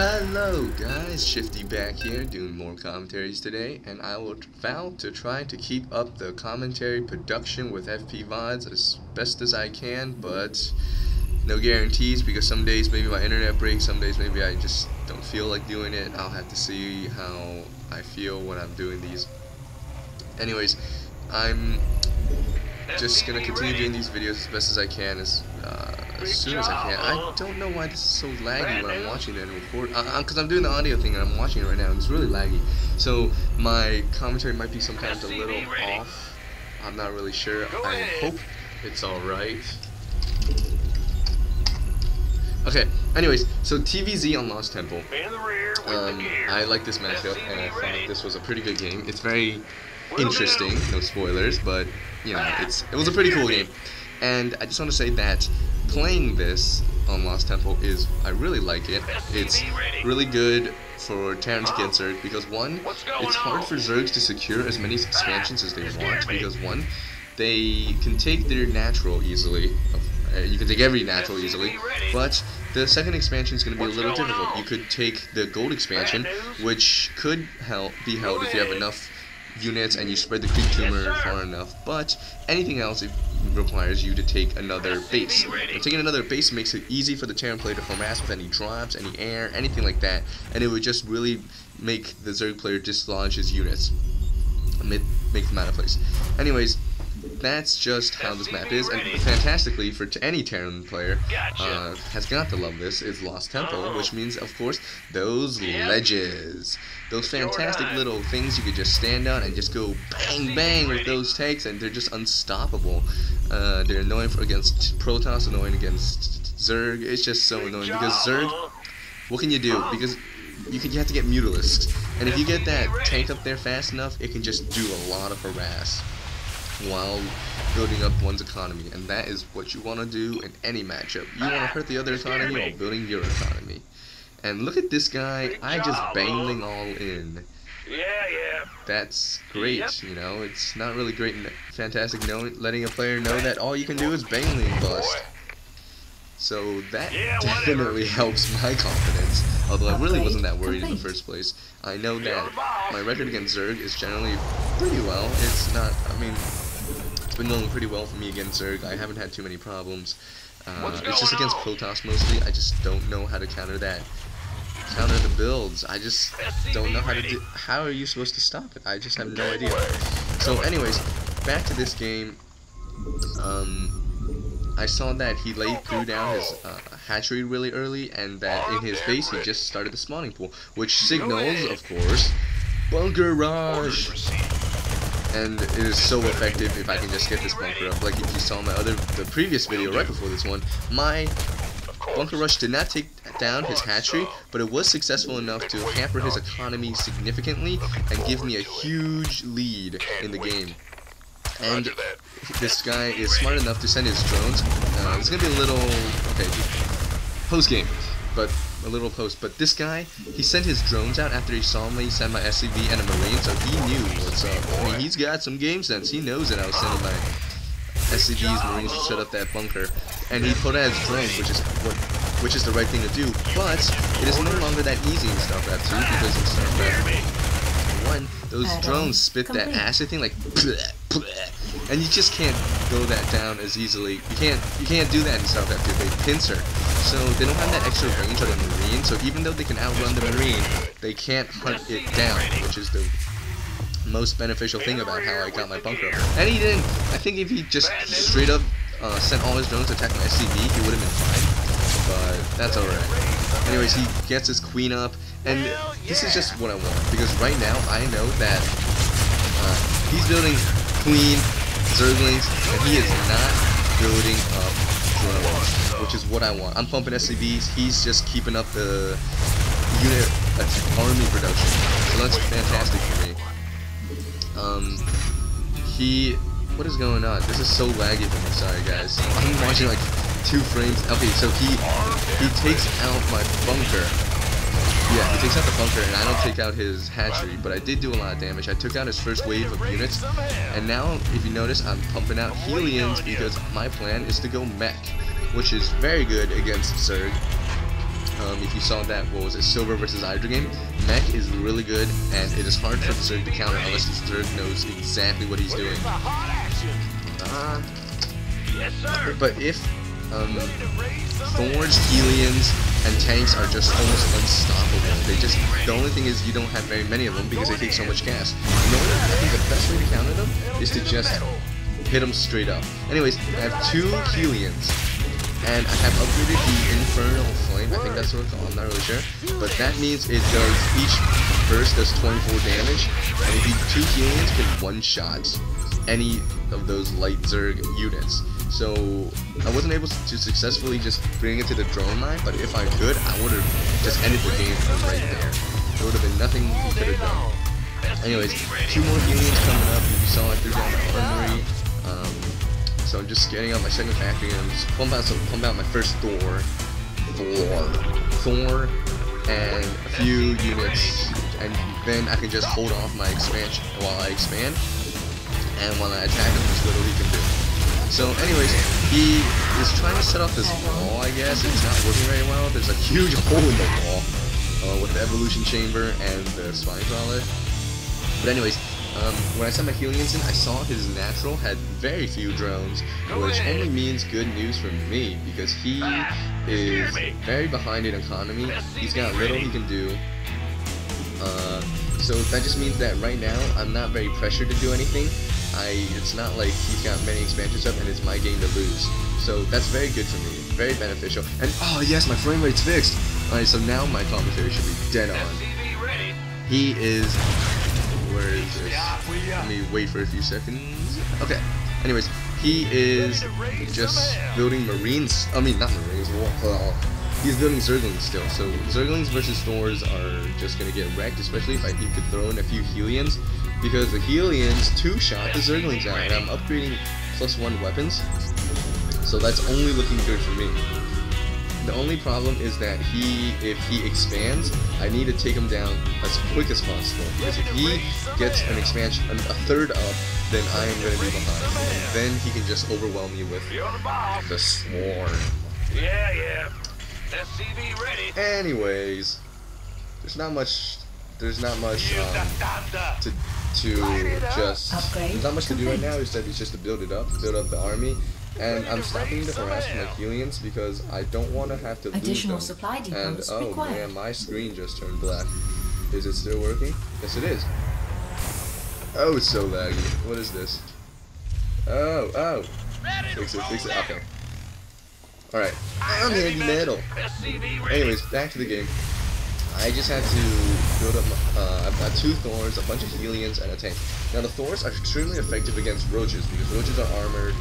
Hello guys, Shifty back here doing more commentaries today, and I will vow to try to keep up the commentary production with FPVODs as best as I can, but no guarantees because some days maybe my internet breaks, some days maybe I just don't feel like doing it. I'll have to see how I feel when I'm doing these. Anyways, I'm just gonna continue doing these videos as best as I can, as soon as I can. I don't know why this is so laggy when I'm watching it and record, because I'm doing the audio thing and I'm watching it right now and it's really laggy. So my commentary might be sometimes a little off. I'm not really sure. I hope it's alright. Okay, anyways, so TVZ on Lost Temple. I like this matchup and I thought this was a pretty good game. It's very interesting, no spoilers, but you know, it was a pretty cool game. And I just want to say that playing this on Lost Temple I really like it. It's really good for Terrans against Zerg because one, it's hard for Zergs to secure as many expansions as they want because one, they can take their natural easily. You can take every natural easily, but the second expansion is going to be a little difficult. You could take the gold expansion, which could be held if you have enough units and you spread the creep tumor far enough, but anything else it requires you to take another base. And taking another base makes it easy for the Terran player to harass with any drops, any air, anything like that, and it would just really make the Zerg player dislodge his units, make them out of place. Anyways, that's just how this map is, and fantastically for any Terran player has got to love this is Lost Temple, which means of course those ledges, those fantastic little things you could just stand on and just go bang bang with those tanks, and they're just unstoppable. They're annoying against Protoss, annoying against Zerg. It's just so annoying because Zerg, what can you do? Because you have to get Mutalisks, and if you get that tank up there fast enough, it can just do a lot of harass while building up one's economy, and that is what you want to do in any matchup. You want to hurt the other economy while building your economy. And look at this guy, I just bangling all in. That's great, you know, it's not really great and fantastic letting a player know that all you can do is bangling and bust. So that definitely helps my confidence, although I really wasn't that worried in the first place. I know that my record against Zerg is generally pretty well. It's not, I mean, it's been going pretty well for me against Zerg. I haven't had too many problems. It's just against Protoss mostly. I just don't know how to counter that. Counter the builds. I just don't know how to do. How are you supposed to stop it? I just have no idea. So anyways, back to this game. I saw that he threw down his hatchery really early, and that in his base he just started the spawning pool, which signals, of course, bunker rush. And it is so effective if I can just get this bunker up. Like if you saw the previous video right before this one, my bunker rush did not take down his hatchery, but it was successful enough to hamper his economy significantly and give me a huge lead in the game. And this guy is smart enough to send his drones. It's gonna be a little post game, but a little post. But this guy, he sent his drones out after he saw me send my SCV and a Marine, so he knew what's up. I mean, he's got some game sense. He knows that I was sending my SCVs, Marines to set up that bunker, and he put out his drones, which is the right thing to do. But it is no longer that easy in StarCraft 2 because in StarCraft 1, those drones spit that acid thing like bleh, bleh, and you just can't go that down as easily. You can't do that in StarCraft 2. They pincer, so they don't have that extra range on the Marine. So even though they can outrun the Marine, they can't hunt it down, which is the most beneficial thing about how I got my bunker up. And he didn't. I think if he just straight up sent all his drones to attack my SCV, he would have been fine. But that's alright. Anyways, he gets his queen up, and this is just what I want, because right now I know that he's building queen Zerglings, and he is not building up drones, which is what I want. I'm pumping SCVs, he's just keeping up the unit army production, so that's fantastic for me. What is going on? This is so laggy for me, sorry guys. I'm watching like 2 frames. Okay, so he takes out my bunker. Yeah, he takes out the bunker, and I don't take out his hatchery, but I did do a lot of damage. I took out his first wave of units, and now, if you notice, I'm pumping out Helions because my plan is to go mech, which is very good against Zerg. if you saw that, what was it, Silver versus Hydra game, Mech is really good, and it is hard for the Zerg to counter unless the Zerg knows exactly what he's doing. But if Thors, Helions, and tanks are just almost unstoppable. The only thing is you don't have very many of them because they take so much gas. I think the best way to counter them is to just hit them straight up. Anyways, I have 2 Helions, and I have upgraded the Infernal Flame. I think that's what it's called, I'm not really sure. But that means it does, each burst does 24 damage, and if you 2 Helions can one-shot any of those light Zerg units. So I wasn't able to successfully just bring it to the drone line, but if I could, I would have just ended the game right there. There would have been nothing he could have done. Anyways, 2 more Helions coming up. You saw I threw down my armory. So I'm just getting out my second factory and I'm just pump out my first Thor, and a few units, and then I can just hold off my expansion while I expand, and while I attack him, there's little he can do. So anyways, he is trying to set off this wall, I guess. It's not working very well. There's a huge hole in the wall with the evolution chamber and the spine crawler. But anyways, when I sent my Helions in, I saw his natural had very few drones, which only means good news for me, because he is very behind in economy. He's got little he can do. So that just means that right now, I'm not very pressured to do anything. It's not like he's got many expansions up and it's my game to lose. So that's very good for me, very beneficial. And oh yes, my frame rate's fixed! Alright, so now my commentary should be dead on. He is... Where is this? Let me wait for a few seconds. Okay, anyways, he is just building marines. I mean, not marines. He's building Zerglings still. So Zerglings versus Thors are just gonna get wrecked, especially if he could throw in a few Helions, because the Helions 2-shot the Zerglings out, and I'm upgrading +1 weapons, so that's only looking good for me. The only problem is that if he expands, I need to take him down as quick as possible, because if he gets an expansion, a third up, then I am going to be behind, and then he can just overwhelm me with the Swarm. Yeah. SCV ready. Anyways, there's not much to do right now. Instead, it's just to build up the army, and I'm stopping the harass my Helions because I don't want to have to lose them. And oh man, my screen just turned black. Is it still working? Yes, it is. Oh, it's so laggy. What is this? Oh. Fix it. Okay. Alright, I'm handy metal. Anyways, back to the game. I just had to build up, I've got 2 Thors, a bunch of Helions, and a tank. Now the Thors are extremely effective against roaches, because roaches are armored,